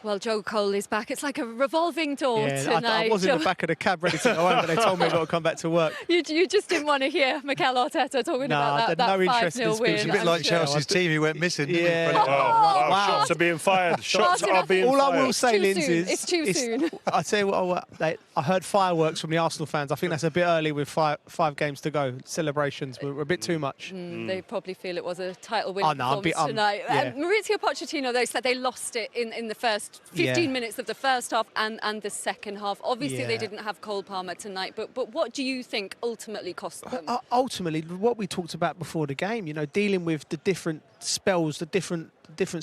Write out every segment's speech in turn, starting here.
Well, Joe Cole is back. It's like a revolving door tonight. I was in the back of the cab ready to go home, but they told me I've got to come back to work. You just didn't want to hear Mikel Arteta talking about that 5-0 win. It's a bit like Chelsea's team who went missing. Yeah. Wow. Shots are being fired. Shots are being fired. All I will say, Lindsay, is it's too soon. I tell you what, I heard fireworks from the Arsenal fans. I think that's a bit early with five games to go. Celebrations were a bit too much. They probably feel it was a title win performance tonight. Yeah. Maurizio Pochettino, though, said they lost it in the first 15 minutes of the first half and the second half. Obviously, they didn't have Cole Palmer tonight, but what do you think ultimately cost them? Ultimately, what we talked about before the game, dealing with the different spells, the different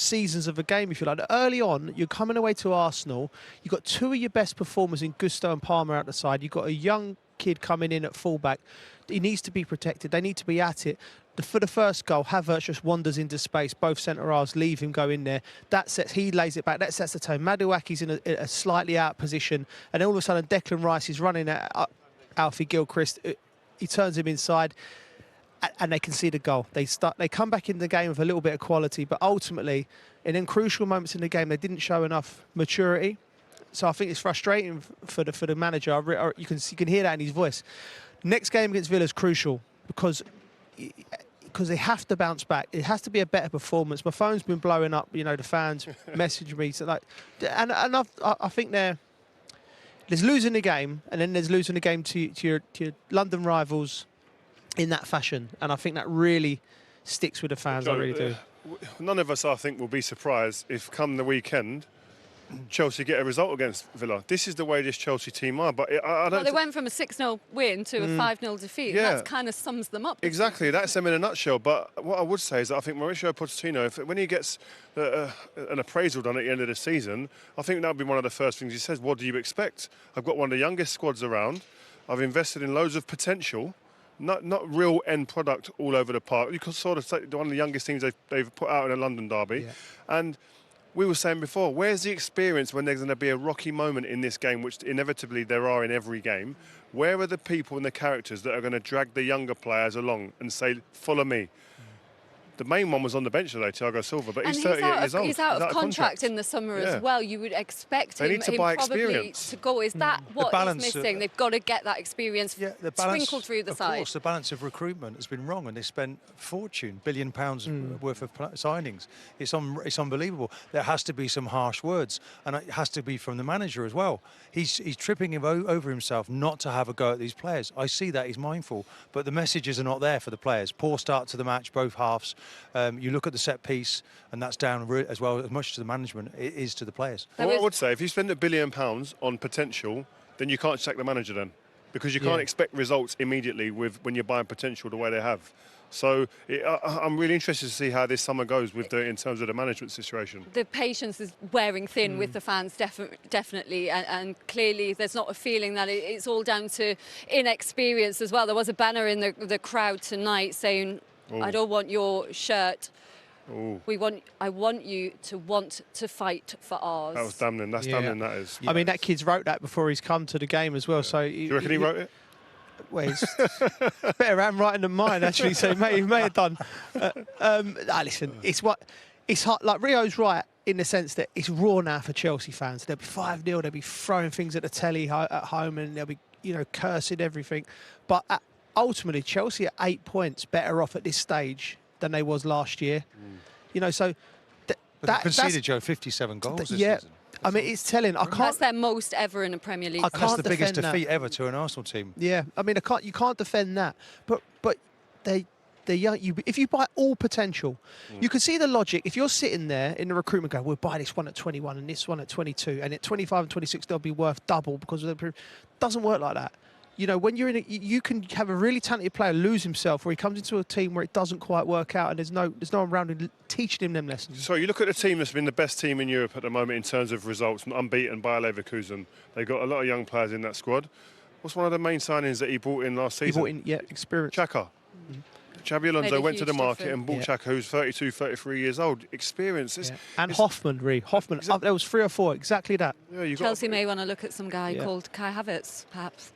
seasons of a game, if you like. Early on, you're coming away to Arsenal, you've got two of your best performers in Gusto and Palmer out the side, you've got a young kid coming in at fullback. He needs to be protected, they need to be at it. For the first goal, Havertz just wanders into space. Both centre-halves leave him go in there. He lays it back. That sets the tone. Maduaki's in a slightly out position. And then all of a sudden, Declan Rice is running at Alfie Gilchrist. He turns him inside. And they concede a goal. They come back in the game with a little bit of quality. But ultimately, in them crucial moments in the game, they didn't show enough maturity. So I think it's frustrating for the manager. You can hear that in his voice. Next game against Villa is crucial because they have to bounce back. It has to be a better performance. My phone's been blowing up. The fans message me. So I think there's losing the game, and then there's losing the game to your London rivals in that fashion. And I think that really sticks with the fans. I really do. None of us, I think, will be surprised if come the weekend Chelsea get a result against Villa. This is the way this Chelsea team are. But I don't. Well, they went from a 6-0 win to a 5-0 defeat. Yeah. That kind of sums them up. Exactly, that's them in a nutshell. But what I would say is that I think Mauricio Pochettino, when he gets an appraisal done at the end of the season, I think that would be one of the first things he says. What do you expect? I've got one of the youngest squads around. I've invested in loads of potential. Not real end product all over the park. You can sort of say one of the youngest teams they've put out in a London derby. Yeah. And we were saying before, where's the experience when there's going to be a rocky moment in this game, which inevitably there are in every game? Where are the people and the characters that are going to drag the younger players along and say, follow me? The main one was on the bench today, Thiago Silva, but he's 38 years old. He's out of contract in the summer as well. You would expect him probably to go. Is that what he's missing? They've got to get that experience sprinkled through the side. Of course, the balance of recruitment has been wrong, and they spent a fortune, £1 billion worth of signings. It's unbelievable. There has to be some harsh words, and it has to be from the manager as well. He's tripping him over himself not to have a go at these players. I see that, he's mindful, but the messages are not there for the players. Poor start to the match, both halves. You look at the set piece, and that's down as well as much to the management it is to the players. Well, what I would say, if you spend £1 billion on potential, then you can't sack the manager then, because you can't expect results immediately when you're buying potential the way they have. So I'm really interested to see how this summer goes in terms of the management situation. The patience is wearing thin with the fans, definitely, and clearly there's not a feeling that it's all down to inexperience as well. There was a banner in the crowd tonight saying, I don't want your shirt. I want you to want to fight for ours. That was damning. That's damning, that is. I mean, that kid's wrote that before he's come to the game as well. Yeah. So do you reckon he wrote it? Well, it's better handwriting than mine, actually. So he may have done. Listen, it's hard. Like Rio's right in the sense that it's raw now for Chelsea fans. They'll be 5-0. They'll be throwing things at the telly at home, and they'll be cursing everything. But ultimately, Chelsea are 8 points better off at this stage than they was last year. So but they conceded, Joe, 57 goals this season. I mean, it's telling. That's their most ever in a Premier League. That's the biggest defeat ever to an Arsenal team. Yeah, I mean, you can't defend that. But they're young. If you buy all potential, you can see the logic. If you're sitting there in the recruitment going, we'll buy this one at 21 and this one at 22, and at 25 and 26 they'll be worth double because of the doesn't work like that. When you're in you can have a really talented player lose himself, where he comes into a team where it doesn't quite work out, and there's no one around him teaching him them lessons. So you look at the team that's been the best team in Europe at the moment in terms of results, unbeaten by Leverkusen. They've got a lot of young players in that squad. What's one of the main signings that he brought in last season? He brought in, experience. Xhaka. Xabi Alonso went to the market and bought Xhaka, who's 32, 33 years old. Experience. And Hoffman. There was 3 or 4, exactly that. Chelsea may want to look at some guy called Kai Havertz, perhaps.